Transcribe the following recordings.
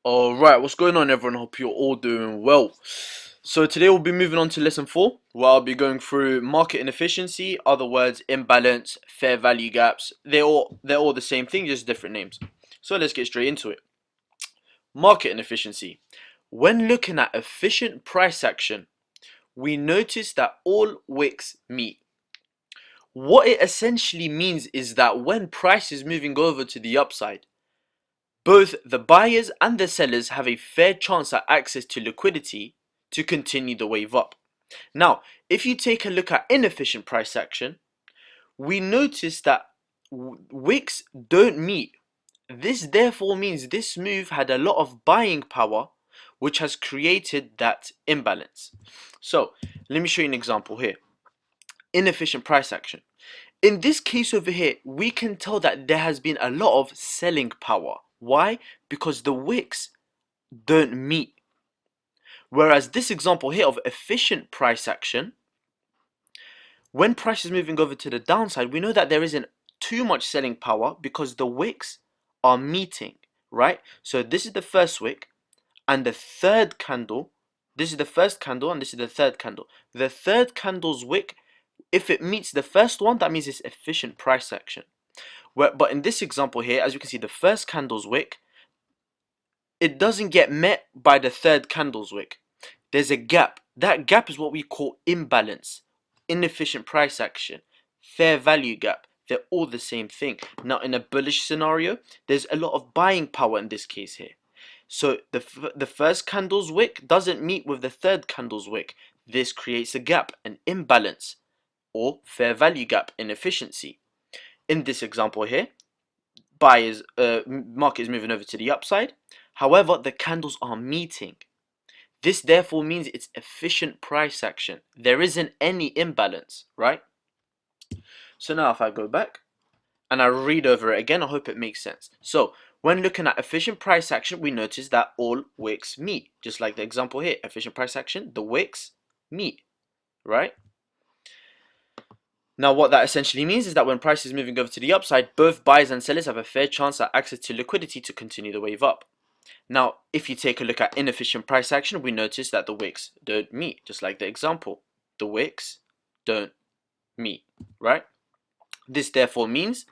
Alright, what's going on everyone? Hope you're all doing well. So today we'll be moving on to lesson 4, where I'll be going through market inefficiency, other words, imbalance, fair value gaps. They're all the same thing, just different names. So let's get straight into it. Market inefficiency. When looking at efficient price action, we notice that all wicks meet. What it essentially means is that when price is moving over to the upside, both the buyers and the sellers have a fair chance at access to liquidity to continue the wave up. Now, if you take a look at inefficient price action, we notice that wicks don't meet. This therefore means this move had a lot of buying power, which has created that imbalance. So, let me show you an example here. Inefficient price action. In this case over here, we can tell that there has been a lot of selling power. Why? Because the wicks don't meet. Whereas this example here of efficient price action, when price is moving over to the downside, we know that there isn't too much selling power because the wicks are meeting, right? So this is the first wick and the third candle. This is the first candle and this is the third candle. The third candle's wick, if it meets the first one, that means it's efficient price action. But in this example here, as you can see, the first candle's wick, it doesn't get met by the third candle's wick. There's a gap. That gap is what we call imbalance, inefficient price action, fair value gap. They're all the same thing. Now, in a bullish scenario, there's a lot of buying power in this case here. So the first candle's wick doesn't meet with the third candle's wick. This creates a gap, an imbalance, or fair value gap, inefficiency. In this example here, market is moving over to the upside. However, the candles are meeting. This therefore means it's efficient price action. There isn't any imbalance, right? So now if I go back and I read over it again, I hope it makes sense. So when looking at efficient price action, we notice that all wicks meet. Just like the example here, efficient price action, the wicks meet, right? Now what that essentially means is that when price is moving over to the upside, both buyers and sellers have a fair chance at access to liquidity to continue the wave up. Now, if you take a look at inefficient price action, we notice that the wicks don't meet, just like the example. The wicks don't meet, right? This therefore means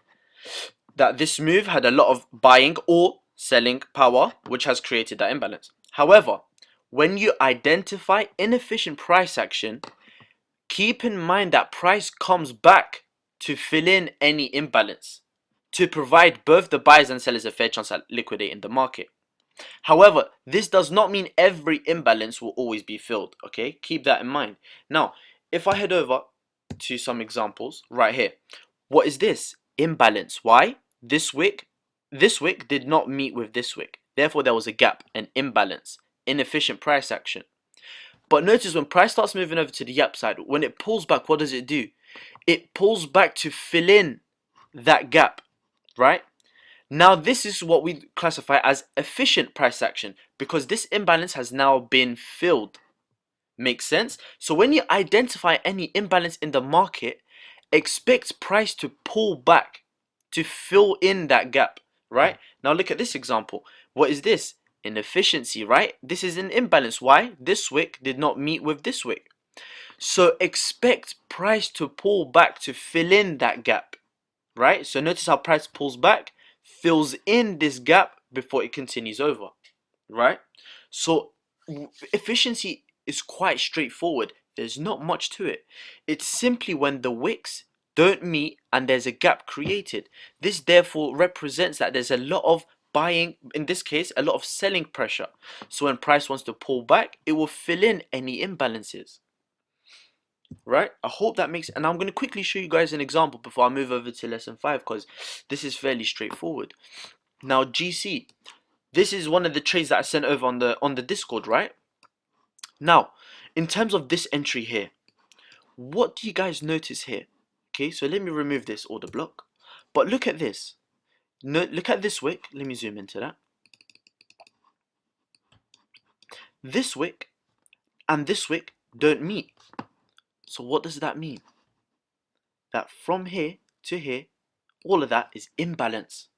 that this move had a lot of buying or selling power, which has created that imbalance. However, when you identify inefficient price action, keep in mind that price comes back to fill in any imbalance, to provide both the buyers and sellers a fair chance at liquidating the market. However, this does not mean every imbalance will always be filled, okay? Keep that in mind. Now, if I head over to some examples right here, what is this? Imbalance. Why? This wick did not meet with this wick. Therefore, there was a gap, an imbalance, inefficient price action. But notice when price starts moving over to the upside, when it pulls back, what does it do? It pulls back to fill in that gap, right? Now this is what we classify as efficient price action because this imbalance has now been filled. Makes sense? So when you identify any imbalance in the market, expect price to pull back to fill in that gap, right? Now look at this example. What is this? Inefficiency, right? This is an imbalance. Why? This wick did not meet with this wick. So expect price to pull back to fill in that gap, right? So notice how price pulls back, fills in this gap before it continues over, right? So efficiency is quite straightforward. There's not much to it. It's simply when the wicks don't meet and there's a gap created. This therefore represents that there's a lot of buying, in this case a lot of selling pressure. So when price wants to pull back, it will fill in any imbalances, right? I hope that makes, and I'm going to quickly show you guys an example before I move over to lesson 5 because this is fairly straightforward. Now GC, this is one of the trades that I sent over on the Discord, right? Now in terms of this entry here, what do you guys notice here? Okay, so let me remove this order block, but look at this. Look at this wick. Let me zoom into that. This wick and this wick don't meet. So what does that mean? That from here to here, all of that is imbalance,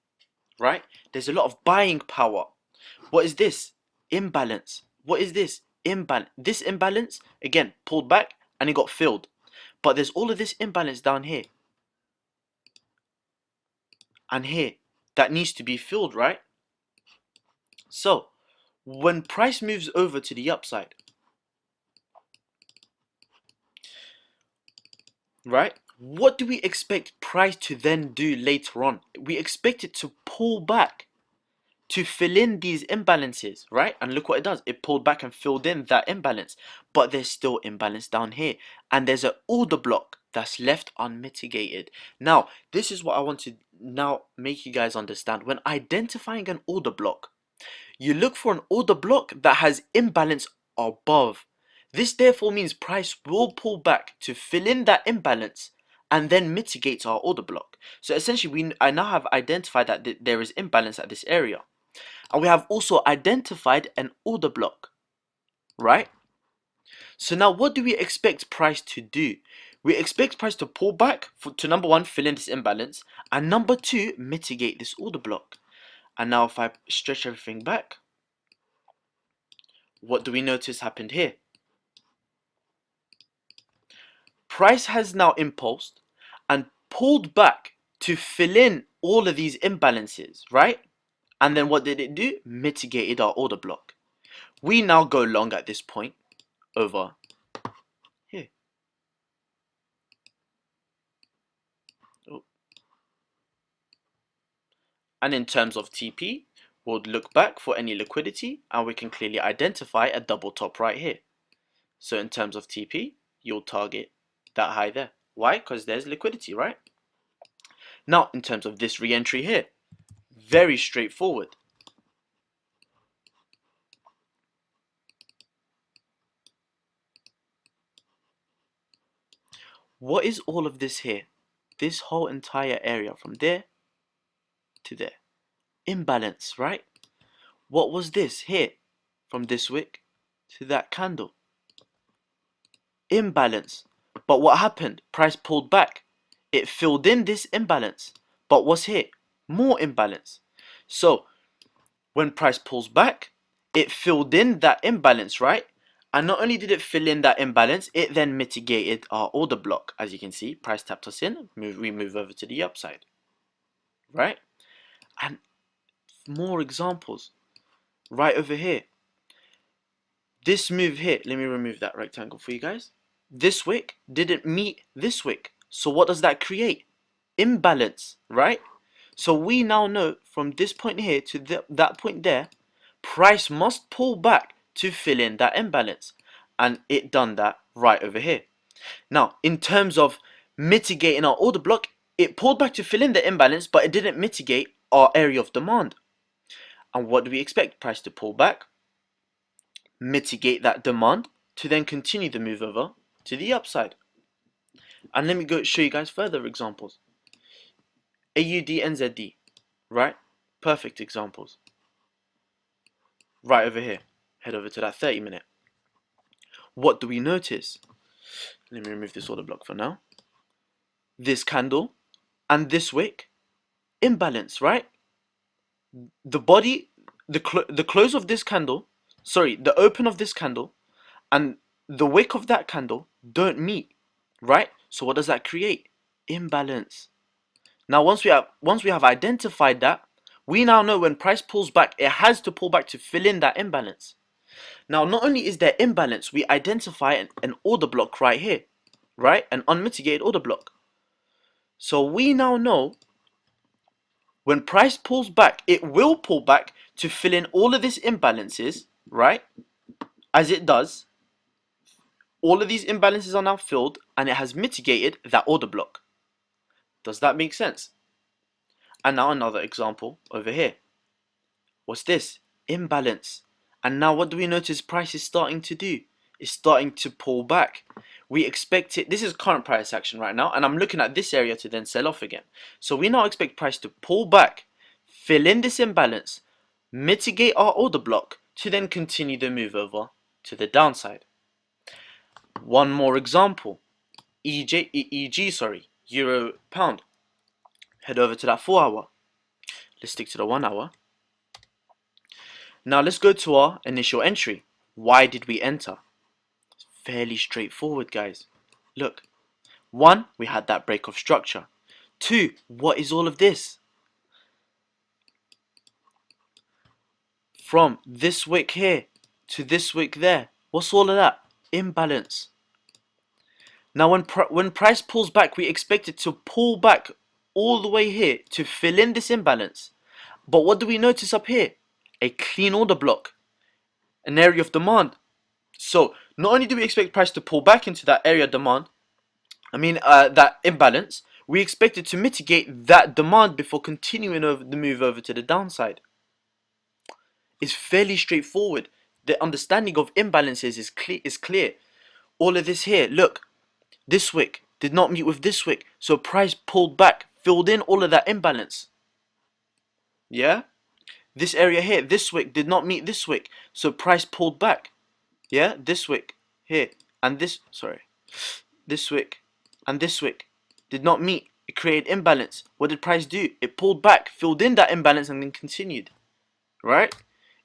right? There's a lot of buying power. What is this? Imbalance. What is this? Imbalance. This imbalance, again, pulled back and it got filled. But there's all of this imbalance down here and here that needs to be filled, right? So, when price moves over to the upside, right? What do we expect price to then do later on? We expect it to pull back to fill in these imbalances, right? And look what it does. It pulled back and filled in that imbalance. But there's still imbalance down here. And there's an order block that's left unmitigated. Now, this is what I want to now make you guys understand. When identifying an order block, you look for an order block that has imbalance above. This therefore means price will pull back to fill in that imbalance and then mitigates our order block. So essentially, I now have identified that there is imbalance at this area. And we have also identified an order block, right? So now what do we expect price to do? We expect price to pull back to number one, fill in this imbalance, and number two, mitigate this order block. And now if I stretch everything back, what do we notice happened here? Price has now impulsed and pulled back to fill in all of these imbalances, right? And then what did it do? Mitigated our order block. We now go long at this point over here. Oh. And in terms of TP, we'll look back for any liquidity and we can clearly identify a double top right here. So in terms of TP, you'll target that high there. Why? Because there's liquidity, right? Now, in terms of this re-entry here, very straightforward. What is all of this here? This whole entire area from there to there. Imbalance, right? What was this here? From this wick to that candle. Imbalance. But what happened? Price pulled back. It filled in this imbalance. But what's here? More imbalance. So, when price pulls back, it filled in that imbalance, right? And not only did it fill in that imbalance, it then mitigated our order block. As you can see, price tapped us in, we move over to the upside, right? And more examples right over here. This move here, let me remove that rectangle for you guys. This wick didn't meet this wick. So what does that create? Imbalance, right? So we now know from this point here to that point there, price must pull back to fill in that imbalance. And it done that right over here. Now, in terms of mitigating our order block, it pulled back to fill in the imbalance, but it didn't mitigate our area of demand. And what do we expect? Price to pull back, mitigate that demand, to then continue the move over to the upside. And let me go show you guys further examples. AUD, NZD, right? Perfect examples. Right over here. Head over to that 30-minute. What do we notice? Let me remove this order block for now. This candle and this wick, imbalance, right? The body, the close of this candle, sorry, the open of this candle and the wick of that candle don't meet, right? So what does that create? Imbalance. Now once we have identified that, we now know when price pulls back, it has to pull back to fill in that imbalance. Now not only is there imbalance, we identify an order block right here, right? An unmitigated order block. So we now know when price pulls back, it will pull back to fill in all of these imbalances, right? As it does, all of these imbalances are now filled and it has mitigated that order block. Does that make sense? And now another example over here. What's this? Imbalance. And now what do we notice price is starting to do? It's starting to pull back. We expect it, this is current price action right now, and I'm looking at this area to then sell off again. So we now expect price to pull back, fill in this imbalance, mitigate our order block, to then continue the move over to the downside. One more example. Euro pound. Head over to that 4 hour. Let's stick to the 1 hour. Now let's go to our initial entry. Why did we enter? It's fairly straightforward, guys. Look, 1, we had that break of structure. 2, what is all of this? From this wick here to this wick there. What's all of that? Imbalance. Now when price pulls back, we expect it to pull back all the way here to fill in this imbalance. But what do we notice up here? A clean order block, an area of demand. So not only do we expect price to pull back into that area of demand, that imbalance, we expect it to mitigate that demand before continuing over the move over to the downside. It's fairly straightforward. The understanding of imbalances is clear. All of this here, look, this wick did not meet with this wick, so price pulled back, filled in all of that imbalance. Yeah? This area here, this wick did not meet this wick, so price pulled back. Yeah? This wick here and this wick and this wick did not meet. It created imbalance. What did price do? It pulled back, filled in that imbalance, and then continued. Right?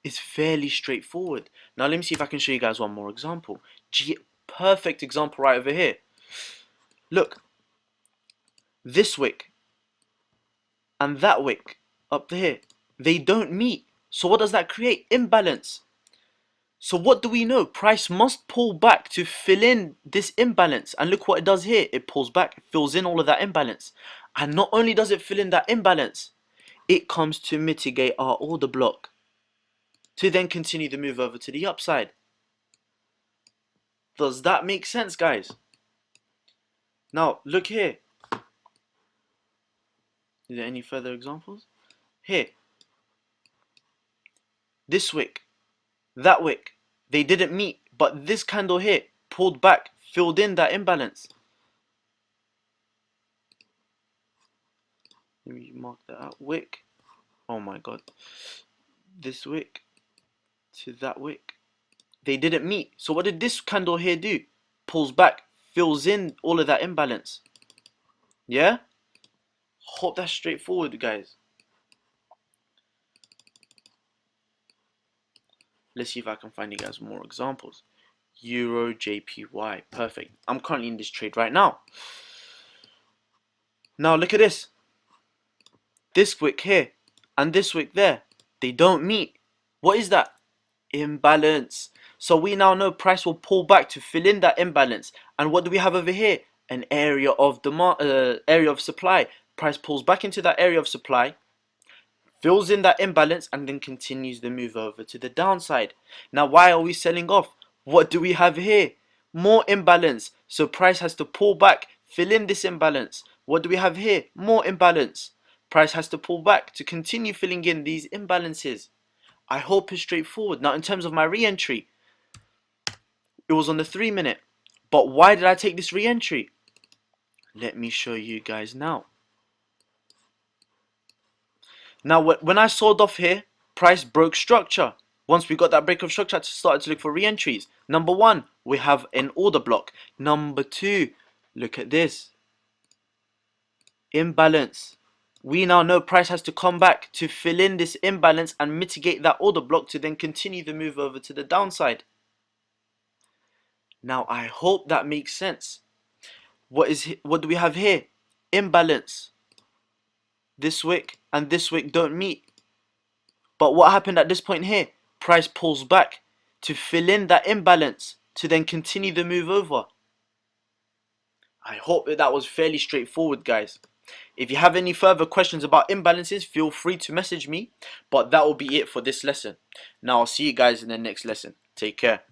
It's fairly straightforward. Now let me see if I can show you guys one more example. Perfect example right over here. Look, this wick and that wick up here, they don't meet. So what does that create? Imbalance. So what do we know? Price must pull back to fill in this imbalance. And look what it does here. It pulls back, it fills in all of that imbalance. And not only does it fill in that imbalance, it comes to mitigate our order block, to then continue the move over to the upside. Does that make sense, guys? Now, look here. Is there any further examples? Here. This wick, that wick, they didn't meet, but this candle here pulled back, filled in that imbalance. Let me mark that out. Wick. Oh my god. This wick to that wick. They didn't meet. So what did this candle here do? Pulls back, fills in all of that imbalance. Yeah? Hope that's straightforward, guys. Let's see if I can find you guys more examples. Euro JPY. Perfect. I'm currently in this trade right now. Now look at this. This wick here and this wick there. They don't meet. What is that? Imbalance. So we now know price will pull back to fill in that imbalance. And what do we have over here? An area of demand, area of supply. Price pulls back into that area of supply, fills in that imbalance, and then continues the move over to the downside. Now, why are we selling off? What do we have here? More imbalance. So price has to pull back, fill in this imbalance. What do we have here? More imbalance. Price has to pull back to continue filling in these imbalances. I hope it's straightforward. Now, in terms of my re-entry, it was on the 3-minute. But why did I take this re-entry? Let me show you guys now. Now, when I sold off here, price broke structure. Once we got that break of structure, I started to look for re-entries. Number 1, we have an order block. Number 2, look at this. Imbalance. We now know price has to come back to fill in this imbalance and mitigate that order block to then continue the move over to the downside. Now, I hope that makes sense. What do we have here? Imbalance. This wick and this wick don't meet. But what happened at this point here? Price pulls back to fill in that imbalance to then continue the move over. I hope that was fairly straightforward, guys. If you have any further questions about imbalances, feel free to message me. But that will be it for this lesson. Now I'll see you guys in the next lesson. Take care.